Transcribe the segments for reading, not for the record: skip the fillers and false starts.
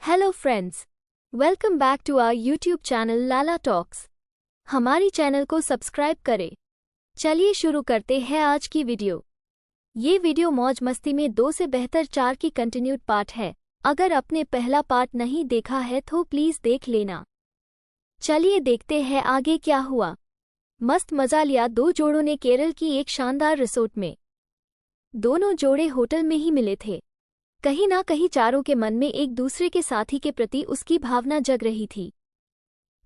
Hello friends, welcome back to our YouTube channel Lala talks. हमारी channel को subscribe करें। चलिए शुरू करते हैं आज की वीडियो। ये वीडियो मौज मस्ती में 2 से बेहतर 4 की कंटिन्यूड पार्ट है। अगर आपने पहला पार्ट नहीं देखा है तो प्लीज देख लेना। चलिए देखते हैं आगे क्या हुआ। मस्त मजा लिया 2 जोड़ों ने केरल की एक शानदार रिसोर्ट में। दोनों जोड़े होटल में ही मिले थे। कहीं ना कहीं चारों के मन में एक दूसरे के साथी के प्रति उसकी भावना जग रही थी।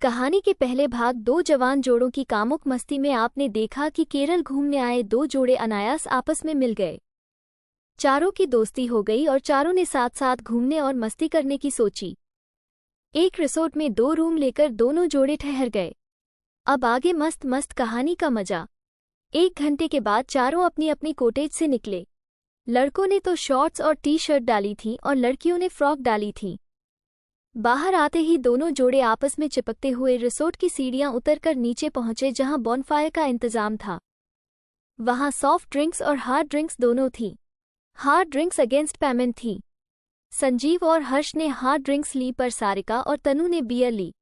कहानी के पहले भाग 2 जवान जोड़ों की कामुक मस्ती में आपने देखा कि केरल घूमने आए 2 जोड़े अनायास आपस में मिल गए। चारों की दोस्ती हो गई और चारों ने साथ साथ घूमने और मस्ती करने की सोची। एक रिसोर्ट में 2 रूम लेकर दोनों जोड़े ठहर गए। अब आगे मस्त मस्त कहानी का मजा। 1 घंटे के बाद चारों अपनी अपनी कॉटेज से निकले। लड़कों ने तो शॉर्ट्स और टी शर्ट डाली थी और लड़कियों ने फ्रॉक डाली थी। बाहर आते ही दोनों जोड़े आपस में चिपकते हुए रिसोर्ट की सीढ़ियां उतरकर नीचे पहुंचे जहां बॉनफायर का इंतजाम था। वहां सॉफ्ट ड्रिंक्स और हार्ड ड्रिंक्स दोनों थी। हार्ड ड्रिंक्स अगेंस्ट पेमेंट थी। संजीव और हर्ष ने हार्ड ड्रिंक्स ली पर सारिका और तनु ने बियर ली।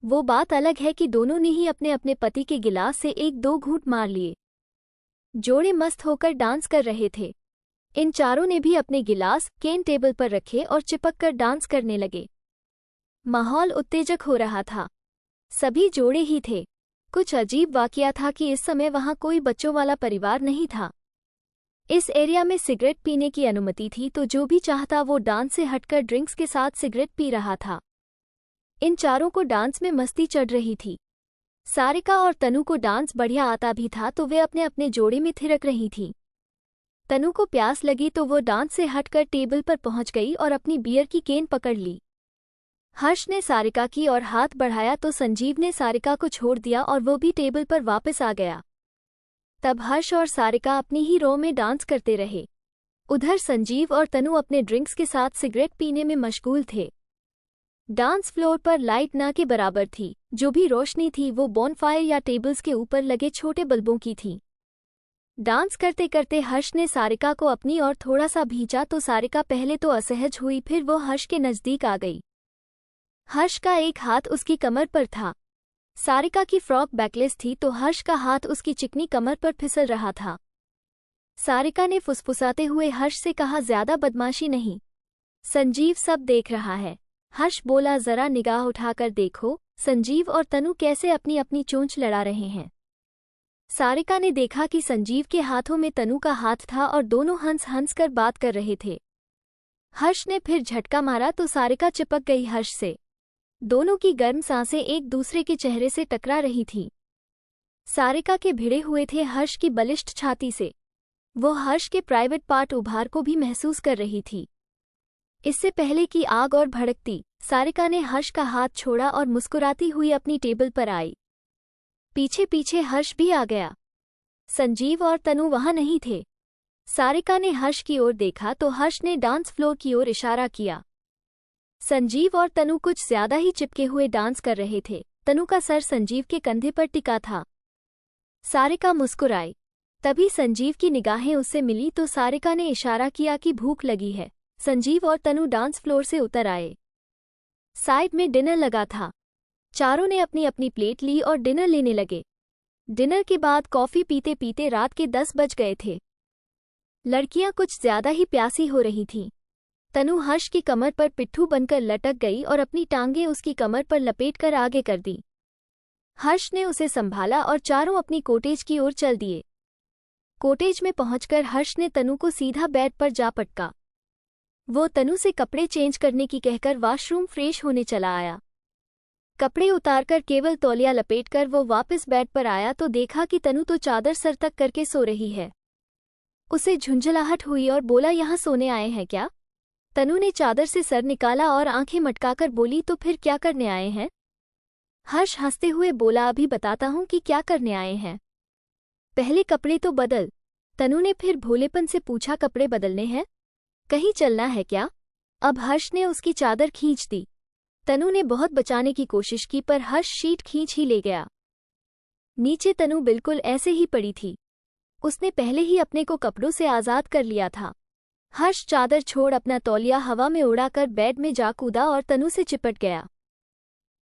वो बात अलग है कि दोनों ने ही अपने अपने पति के गिलास से 1-2 घूंट मार लिए। जोड़े मस्त होकर डांस कर रहे थे। इन चारों ने भी अपने गिलास केन टेबल पर रखे और चिपक कर डांस करने लगे। माहौल उत्तेजक हो रहा था। सभी जोड़े ही थे। कुछ अजीब वाकया था कि इस समय वहां कोई बच्चों वाला परिवार नहीं था। इस एरिया में सिगरेट पीने की अनुमति थी तो जो भी चाहता वो डांस से हटकर ड्रिंक्स के साथ सिगरेट पी रहा था। इन चारों को डांस में मस्ती चढ़ रही थी। सारिका और तनु को डांस बढ़िया आता भी था तो वे अपने अपने जोड़े में थिरक रही थी। तनु को प्यास लगी तो वो डांस से हटकर टेबल पर पहुंच गई और अपनी बियर की केन पकड़ ली। हर्ष ने सारिका की और हाथ बढ़ाया तो संजीव ने सारिका को छोड़ दिया और वो भी टेबल पर वापस आ गया। तब हर्ष और सारिका अपनी ही रो में डांस करते रहे। उधर संजीव और तनु अपने ड्रिंक्स के साथ सिगरेट पीने में मशगूल थे। डांस फ्लोर पर लाइट ना के बराबर थी। जो भी रोशनी थी वो बॉनफायर या टेबल्स के ऊपर लगे छोटे बल्बों की थी। डांस करते करते हर्ष ने सारिका को अपनी ओर थोड़ा सा भींचा तो सारिका पहले तो असहज हुई, फिर वो हर्ष के नजदीक आ गई। हर्ष का एक हाथ उसकी कमर पर था। सारिका की फ्रॉक बैकलेस थी तो हर्ष का हाथ उसकी चिकनी कमर पर फिसल रहा था। सारिका ने फुसफुसाते हुए हर्ष से कहा, ज्यादा बदमाशी नहीं, संजीव सब देख रहा है। हर्ष बोला, जरा निगाह उठाकर देखो संजीव और तनु कैसे अपनी अपनी चोंच लड़ा रहे हैं। सारिका ने देखा कि संजीव के हाथों में तनु का हाथ था और दोनों हंस हंस कर बात कर रहे थे। हर्ष ने फिर झटका मारा तो सारिका चिपक गई हर्ष से। दोनों की गर्म सांसें एक दूसरे के चेहरे से टकरा रही थीं। सारिका के भिड़े हुए थे हर्ष की बलिष्ठ छाती से। वो हर्ष के प्राइवेट पार्ट उभार को भी महसूस कर रही थी। इससे पहले कि आग और भड़कती, सारिका ने हर्ष का हाथ छोड़ा और मुस्कुराती हुई अपनी टेबल पर आई। पीछे पीछे हर्ष भी आ गया। संजीव और तनु वहां नहीं थे। सारिका ने हर्ष की ओर देखा तो हर्ष ने डांस फ्लोर की ओर इशारा किया। संजीव और तनु कुछ ज्यादा ही चिपके हुए डांस कर रहे थे। तनु का सर संजीव के कंधे पर टिका था। सारिका मुस्कुराई। तभी संजीव की निगाहें उससे मिली तो सारिका ने इशारा किया कि भूख लगी है। संजीव और तनु डांस फ्लोर से उतर आए। साइड में डिनर लगा था। चारों ने अपनी अपनी प्लेट ली और डिनर लेने लगे। डिनर के बाद कॉफी पीते पीते रात के 10 बज गए थे। लड़कियां कुछ ज्यादा ही प्यासी हो रही थीं। तनु हर्ष की कमर पर पिट्ठू बनकर लटक गई और अपनी टांगें उसकी कमर पर लपेटकर आगे कर दी। हर्ष ने उसे संभाला और चारों अपनी कॉटेज की ओर चल दिए। कॉटेज में पहुंचकर हर्ष ने तनु को सीधा बेड पर जा पटका। वो तनु से कपड़े चेंज करने की कहकर वॉशरूम फ्रेश होने चला आया। कपड़े उतारकर केवल तौलिया लपेटकर वो वापस बेड पर आया तो देखा कि तनु तो चादर सर तक करके सो रही है। उसे झुंझलाहट हुई और बोला, यहाँ सोने आए हैं क्या? तनु ने चादर से सर निकाला और आंखें मटकाकर बोली, तो फिर क्या करने आए हैं? हर्ष हंसते हुए बोला, अभी बताता हूँ कि क्या करने आए हैं, पहले कपड़े तो बदल। तनु ने फिर भोलेपन से पूछा, कपड़े बदलने हैं? कहीं चलना है क्या? अब हर्ष ने उसकी चादर खींच दी। तनु ने बहुत बचाने की कोशिश की पर हर्ष शीट खींच ही ले गया। नीचे तनु बिल्कुल ऐसे ही पड़ी थी। उसने पहले ही अपने को कपड़ों से आजाद कर लिया था। हर्ष चादर छोड़ अपना तौलिया हवा में उड़ाकर बेड में जा कूदा और तनु से चिपट गया।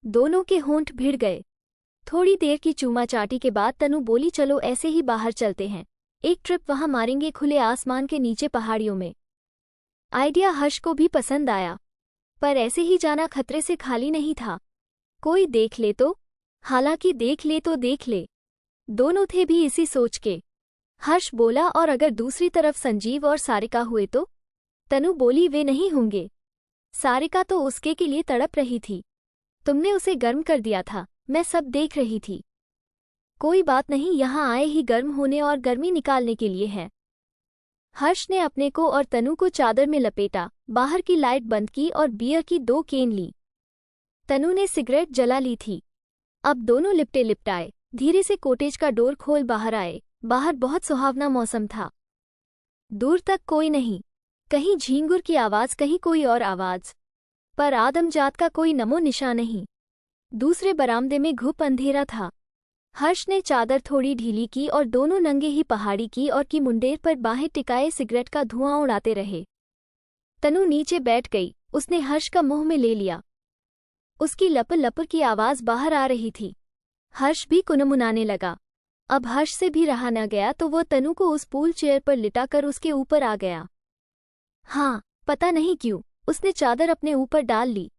दोनों के होंठ भिड़ गए। थोड़ी देर की चूमा चाटी के बाद तनु बोली, चलो ऐसे ही बाहर चलते हैं, एक ट्रिप वहां मारेंगे खुले आसमान के नीचे पहाड़ियों में। आइडिया हर्ष को भी पसंद आया, पर ऐसे ही जाना खतरे से खाली नहीं था। कोई देख ले तो? हालांकि देख ले तो देख ले, दोनों थे भी इसी सोच के। हर्ष बोला, और अगर दूसरी तरफ संजीव और सारिका हुए तो? तनु बोली, वे नहीं होंगे। सारिका तो उसके के लिए तड़प रही थी। तुमने उसे गर्म कर दिया था, मैं सब देख रही थी। कोई बात नहीं, यहाँ आए ही गर्म होने और गर्मी निकालने के लिए है। हर्ष ने अपने को और तनु को चादर में लपेटा, बाहर की लाइट बंद की और बियर की 2 केन ली। तनु ने सिगरेट जला ली थी। अब दोनों लिपटे लिपटाए धीरे से कॉटेज का डोर खोल बाहर आए। बाहर बहुत सुहावना मौसम था। दूर तक कोई नहीं, कहीं झींगुर की आवाज, कहीं कोई और आवाज, पर आदमजात का कोई नमो निशान नहीं। दूसरे बरामदे में घुप अंधेरा था। हर्ष ने चादर थोड़ी ढीली की और दोनों नंगे ही पहाड़ी की और की मुंडेर पर बाहें टिकाए सिगरेट का धुआं उड़ाते रहे। तनु नीचे बैठ गई, उसने हर्ष का मुंह में ले लिया। उसकी लपर लपर की आवाज बाहर आ रही थी। हर्ष भी कुनमुनाने लगा। अब हर्ष से भी रहा न गया तो वो तनु को उस पूल चेयर पर लिटाकर उसके ऊपर आ गया। हाँ, पता नहीं क्यों उसने चादर अपने ऊपर डाल ली।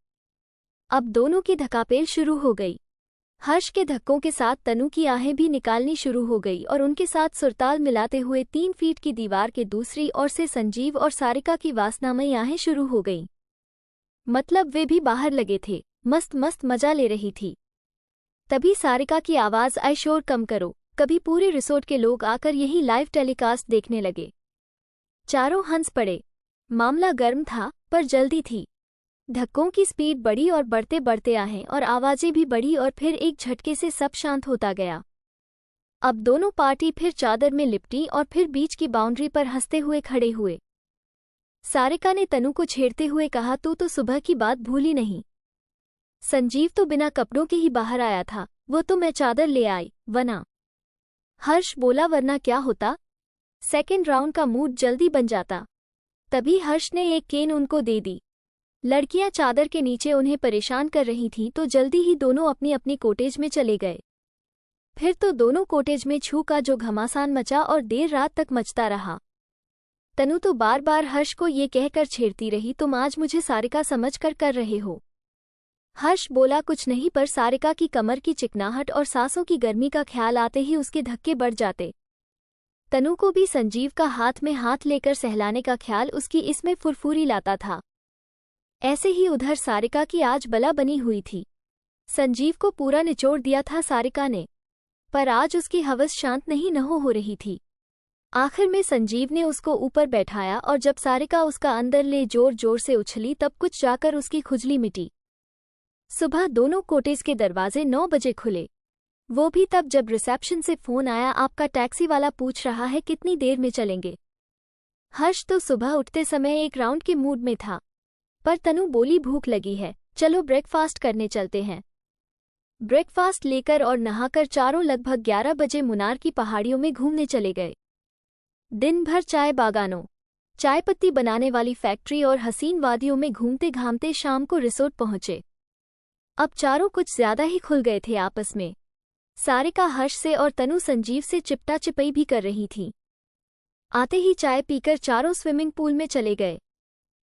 अब दोनों की धकापेल शुरू हो गई। हर्ष के धक्कों के साथ तनु की आहें भी निकालनी शुरू हो गई और उनके साथ सुरताल मिलाते हुए 3 फीट की दीवार के दूसरी ओर से संजीव और सारिका की वासनामयी आहें शुरू हो गईं। मतलब वे भी बाहर लगे थे, मस्त मस्त मजा ले रही थी। तभी सारिका की आवाज आई, शोर कम करो। कभी पूरे रिसोर्ट के लोग आकर यही लाइव टेलीकास्ट देखने लगे। चारों हंस पड़े। मामला गर्म था पर जल्दी थी। धक्कों की स्पीड बढ़ी और बढ़ते बढ़ते आहें और आवाजें भी बढ़ी और फिर एक झटके से सब शांत होता गया। अब दोनों पार्टी फिर चादर में लिपटी और फिर बीच की बाउंड्री पर हंसते हुए खड़े हुए। सारिका ने तनु को छेड़ते हुए कहा, तू तो सुबह की बात भूली नहीं। संजीव तो बिना कपड़ों के ही बाहर आया था, वो तो मैं चादर ले आई वरना। हर्ष बोला, वरना क्या होता? सेकेंड राउंड का मूड जल्दी बन जाता। तभी हर्ष ने एक केन उनको दे दी। लड़कियां चादर के नीचे उन्हें परेशान कर रही थीं तो जल्दी ही दोनों अपनी अपनी कॉटेज में चले गए। फिर तो दोनों कॉटेज में छू का जो घमासान मचा और देर रात तक मचता रहा। तनु तो बार बार हर्ष को ये कहकर छेड़ती रही, तुम आज मुझे सारिका समझकर कर रहे हो। हर्ष बोला, कुछ नहीं, पर सारिका की कमर की चिकनाहट और सांसों की गर्मी का ख्याल आते ही उसके धक्के बढ़ जाते। तनु को भी संजीव का हाथ में हाथ लेकर सहलाने का ख्याल उसकी इसमें फुरफुरी लाता था। ऐसे ही उधर सारिका की आज बला बनी हुई थी। संजीव को पूरा निचोड़ दिया था सारिका ने, पर आज उसकी हवस शांत नहीं न हो रही थी। आखिर में संजीव ने उसको ऊपर बैठाया और जब सारिका उसका अंदर ले जोर जोर से उछली तब कुछ जाकर उसकी खुजली मिटी। सुबह दोनों कॉटेज के दरवाजे 9 बजे खुले, वो भी तब जब रिसेप्शन से फोन आया, आपका टैक्सी वाला पूछ रहा है कितनी देर में चलेंगे। हर्ष तो सुबह उठते समय एक राउंड के मूड में था, पर तनु बोली, भूख लगी है, चलो ब्रेकफास्ट करने चलते हैं। ब्रेकफास्ट लेकर और नहाकर चारों लगभग 11 बजे मुनार की पहाड़ियों में घूमने चले गए। दिन भर चाय बागानों, चाय पत्ती बनाने वाली फैक्ट्री और हसीन वादियों में घूमते घामते शाम को रिसोर्ट पहुंचे। अब चारों कुछ ज्यादा ही खुल गए थे आपस में। सारिका हर्ष से और तनु संजीव से चिपटा चिपई भी कर रही थी। आते ही चाय पीकर चारों स्विमिंग पूल में चले गए।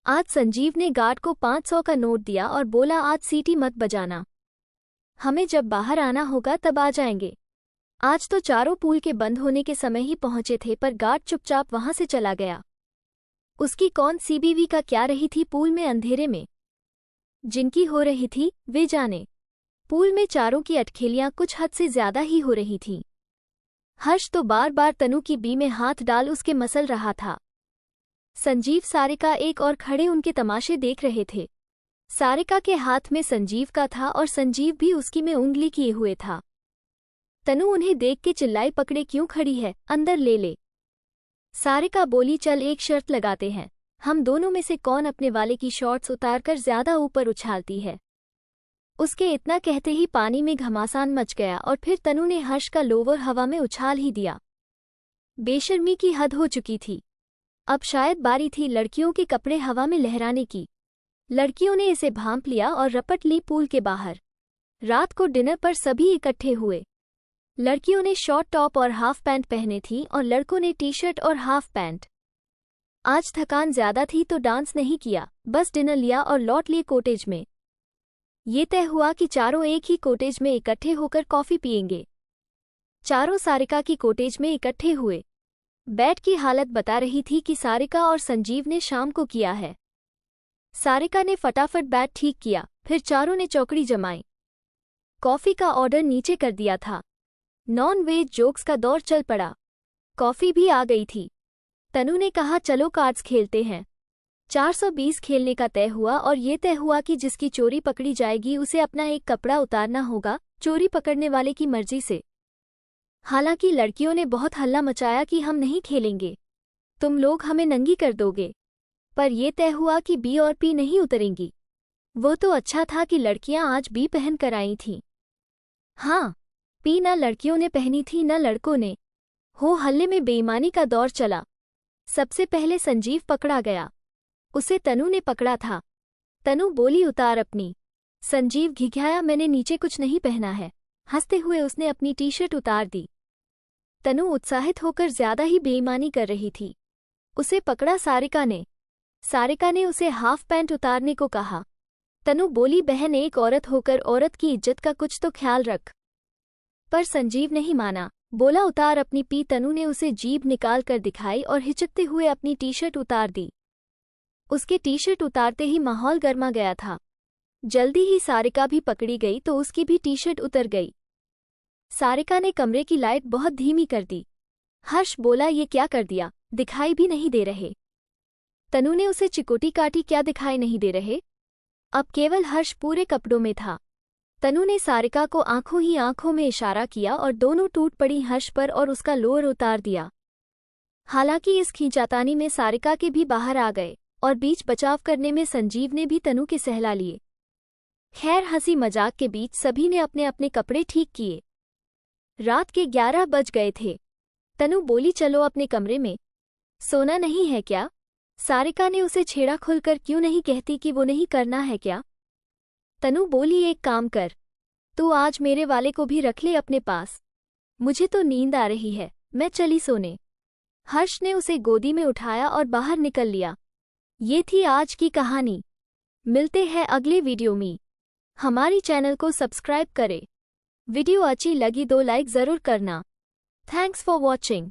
आज संजीव ने गार्ड को 500 का नोट दिया और बोला, आज सीटी मत बजाना, हमें जब बाहर आना होगा तब आ जाएंगे। आज तो चारों पूल के बंद होने के समय ही पहुंचे थे, पर गार्ड चुपचाप वहां से चला गया। उसकी कौन सीबीवी का क्या रही थी पूल में अंधेरे में। जिनकी हो रही थी वे जाने। पूल में चारों की अटखेलियां कुछ हद से ज्यादा ही हो रही थीं। हर्ष तो बार बार तनु की बी में हाथ डाल उसके मसल रहा था। संजीव सारिका एक और खड़े उनके तमाशे देख रहे थे। सारिका के हाथ में संजीव का था और संजीव भी उसकी में उंगली किए हुए था। तनु उन्हें देख के चिल्लाई, पकड़े क्यों खड़ी है, अंदर ले ले। सारिका बोली, चल एक शर्त लगाते हैं, हम दोनों में से कौन अपने वाले की शॉर्ट्स उतारकर ज्यादा ऊपर उछालती है। उसके इतना कहते ही पानी में घमासान मच गया और फिर तनु ने हर्ष का लोवर हवा में उछाल ही दिया। बेशर्मी की हद हो चुकी थी। अब शायद बारी थी लड़कियों के कपड़े हवा में लहराने की। लड़कियों ने इसे भांप लिया और रपट ली पूल के बाहर। रात को डिनर पर सभी इकट्ठे हुए। लड़कियों ने शॉर्ट टॉप और हाफ पैंट पहने थी और लड़कों ने टी शर्ट और हाफ पैंट। आज थकान ज्यादा थी तो डांस नहीं किया, बस डिनर लिया और लौट लिए कॉटेज में। ये तय हुआ कि चारों एक ही कॉटेज में इकट्ठे होकर कॉफी पिएंगे। चारों सारिका की कॉटेज में इकट्ठे हुए। बेड की हालत बता रही थी कि सारिका और संजीव ने शाम को किया है। सारिका ने फटाफट बेड ठीक किया, फिर चारों ने चौकड़ी जमाई। कॉफी का ऑर्डर नीचे कर दिया था। नॉन वेज जोक्स का दौर चल पड़ा। कॉफी भी आ गई थी। तनु ने कहा चलो कार्ड्स खेलते हैं। 420 खेलने का तय हुआ और ये तय हुआ कि जिसकी चोरी पकड़ी जाएगी उसे अपना एक कपड़ा उतारना होगा, चोरी पकड़ने वाले की मर्जी से। हालांकि लड़कियों ने बहुत हल्ला मचाया कि हम नहीं खेलेंगे, तुम लोग हमें नंगी कर दोगे। पर यह तय हुआ कि बी और पी नहीं उतरेंगी। वो तो अच्छा था कि लड़कियां आज बी पहन कर आई थीं। हाँ, पी न लड़कियों ने पहनी थी न लड़कों ने। हो हल्ले में बेईमानी का दौर चला। सबसे पहले संजीव पकड़ा गया। उसे तनु ने पकड़ा था। तनु बोली उतार अपनी। संजीव घिघाया मैंने नीचे कुछ नहीं पहना है। हंसते हुए उसने अपनी टी शर्ट उतार दी। तनु उत्साहित होकर ज्यादा ही बेईमानी कर रही थी। उसे पकड़ा सारिका ने। सारिका ने उसे हाफ पैंट उतारने को कहा। तनु बोली बहन एक औरत होकर औरत की इज्जत का कुछ तो ख्याल रख। पर संजीव नहीं माना, बोला उतार अपनी पी। तनु ने उसे जीभ निकाल कर दिखाई और हिचकते हुए अपनी टी शर्ट उतार दी। उसके टी शर्ट उतारते ही माहौल गर्मा गया था। जल्दी ही सारिका भी पकड़ी गई तो उसकी भी टी शर्ट उतर गई। सारिका ने कमरे की लाइट बहुत धीमी कर दी। हर्ष बोला ये क्या कर दिया, दिखाई भी नहीं दे रहे। तनु ने उसे चिकोटी काटी, क्या दिखाई नहीं दे रहे। अब केवल हर्ष पूरे कपड़ों में था। तनु ने सारिका को आंखों ही आंखों में इशारा किया और दोनों टूट पड़ी हर्ष पर और उसका लोअर उतार दिया। हालांकि इस खींचातानी में सारिका के भी बाहर आ गए और बीच बचाव करने में संजीव ने भी तनु के सहला लिए। खैर हंसी मजाक के बीच सभी ने अपने अपने कपड़े ठीक किए। रात के 11 बज गए थे। तनु बोली चलो अपने कमरे में। सोना नहीं है क्या? सारिका ने उसे छेड़ा, खुलकर क्यों नहीं कहती कि वो नहीं करना है क्या? तनु बोली एक काम कर, तू आज मेरे वाले को भी रख ले अपने पास। मुझे तो नींद आ रही है, मैं चली सोने। हर्ष ने उसे गोदी में उठाया और बाहर निकल लिया। ये थी आज की कहानी। मिलते हैं अगले वीडियो में। हमारी चैनल को सब्सक्राइब करें। वीडियो अच्छी लगी 2 लाइक जरूर करना। Thanks for watching.